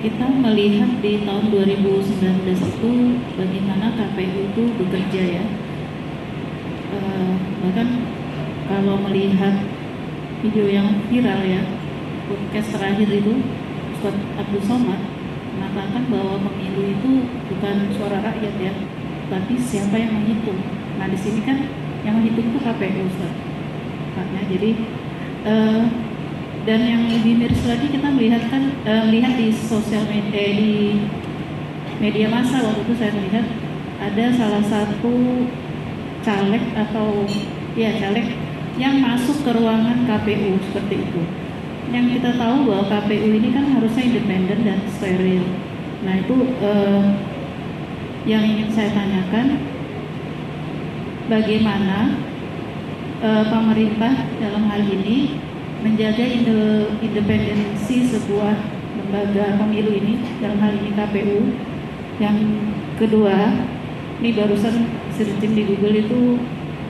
kita melihat di tahun 2019 itu bagaimana KPU itu bekerja ya. Bahkan kalau melihat video yang viral ya, podcast terakhir itu Ustaz Abdul Somad mengatakan bahwa pemilu itu bukan suara rakyat ya, tapi siapa yang menghitung. Nah di sini kan yang menghitung itu KPU Ustaz. Jadi dan yang lebih miris lagi kita lihat di sosial media, di media massa waktu itu saya melihat ada salah satu caleg yang masuk ke ruangan KPU seperti itu. Yang kita tahu bahwa KPU ini kan harusnya independen dan steril. Nah itu yang ingin saya tanyakan, bagaimana pemerintah dalam hal ini menjaga independensi sebuah lembaga pemilu ini, dalam hal ini KPU. Yang kedua, ini barusan searching di Google itu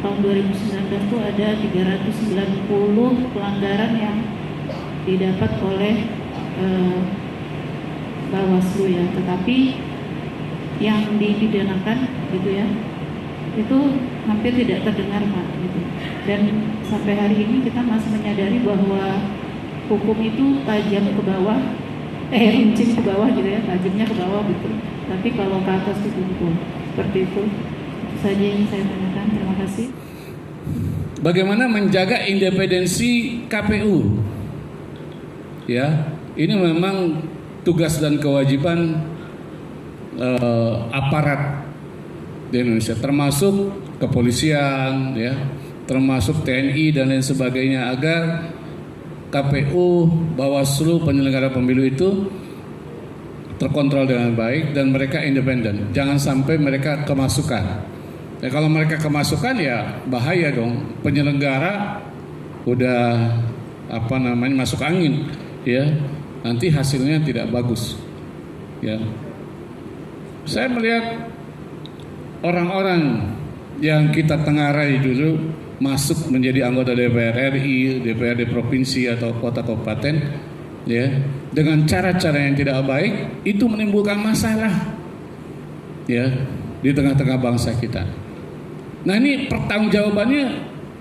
tahun 2019 itu ada 390 pelanggaran yang didapat oleh Bawaslu ya, tetapi yang dipidanakan gitu ya, itu hampir tidak terdengar Pak gitu. Dan sampai hari ini kita masih menyadari bahwa hukum itu tajam ke bawah, runcing ke bawah gitu ya, tajamnya ke bawah gitu. Tapi kalau ke atas itu betul. Seperti itu. Itu saja yang saya tanyakan. Terima kasih. Bagaimana menjaga independensi KPU? Ya, ini memang tugas dan kewajiban aparat di Indonesia, termasuk kepolisian, ya, termasuk TNI dan lain sebagainya, agar KPU, Bawaslu, penyelenggara pemilu itu terkontrol dengan baik dan mereka independen. Jangan sampai mereka kemasukan. Ya, kalau mereka kemasukan ya bahaya dong. Penyelenggara udah masuk angin, ya, nanti hasilnya tidak bagus. Ya, saya melihat orang-orang yang kita tengarai dulu masuk menjadi anggota DPR RI, DPRD provinsi atau kota kabupaten, ya, dengan cara-cara yang tidak baik, itu menimbulkan masalah, ya, di tengah-tengah bangsa kita. Nah ini pertanggungjawabannya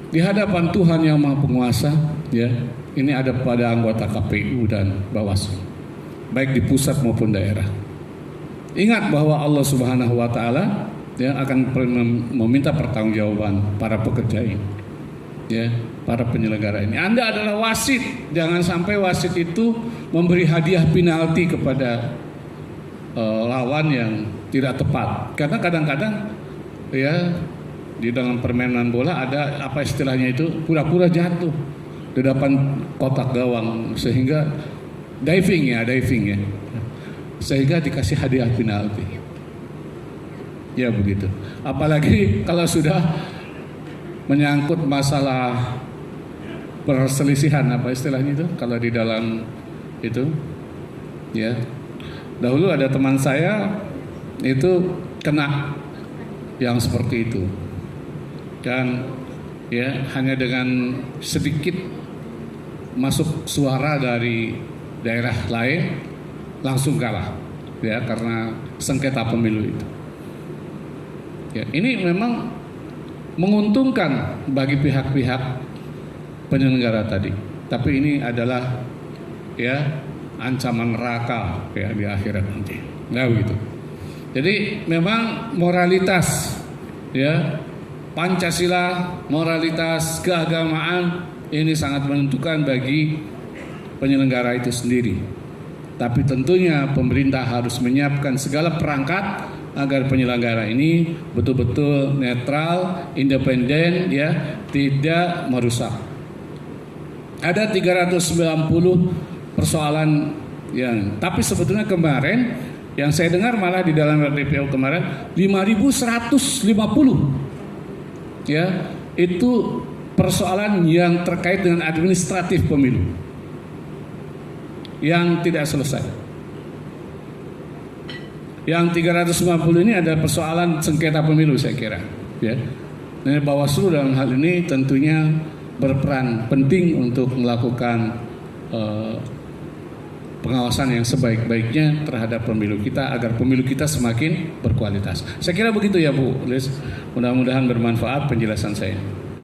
di hadapan Tuhan yang Maha Penguasa, ya. Ini ada pada anggota KPU dan Bawaslu, baik di pusat maupun daerah. Ingat bahwa Allah Subhanahu wa Ta'ala, ya, akan meminta pertanggungjawaban para pekerja ini, ya, para penyelenggara ini. Anda adalah wasit, jangan sampai wasit itu memberi hadiah penalti kepada lawan yang tidak tepat. Karena kadang-kadang, ya, di dalam permainan bola ada apa istilahnya itu, pura-pura jatuh di depan kotak gawang sehingga diving ya, sehingga dikasih hadiah penalti. Ya begitu. Apalagi kalau sudah menyangkut masalah perselisihan, apa istilahnya itu kalau di dalam itu, ya. Dahulu ada teman saya itu kena yang seperti itu. Dan ya hanya dengan sedikit masuk suara dari daerah lain langsung kalah, ya, karena sengketa pemilu itu. Ya, ini memang menguntungkan bagi pihak-pihak penyelenggara tadi, tapi ini adalah, ya, ancaman neraka, ya, di akhirat nanti. Nah begitu. Jadi memang moralitas, ya, Pancasila, moralitas keagamaan ini sangat menentukan bagi penyelenggara itu sendiri. Tapi tentunya pemerintah harus menyiapkan segala perangkat agar penyelenggara ini betul-betul netral, independen, ya, tidak merusak. Ada 390 persoalan yang, tapi sebetulnya kemarin yang saya dengar malah di dalam RDPO kemarin 5.150, ya, itu persoalan yang terkait dengan administratif pemilu yang tidak selesai. Yang 350 ini ada persoalan sengketa pemilu saya kira, ya. Nah, Bawaslu dalam hal ini tentunya berperan penting untuk melakukan pengawasan yang sebaik-baiknya terhadap pemilu kita agar pemilu kita semakin berkualitas. Saya kira begitu ya Bu Liz. Mudah-mudahan bermanfaat penjelasan saya.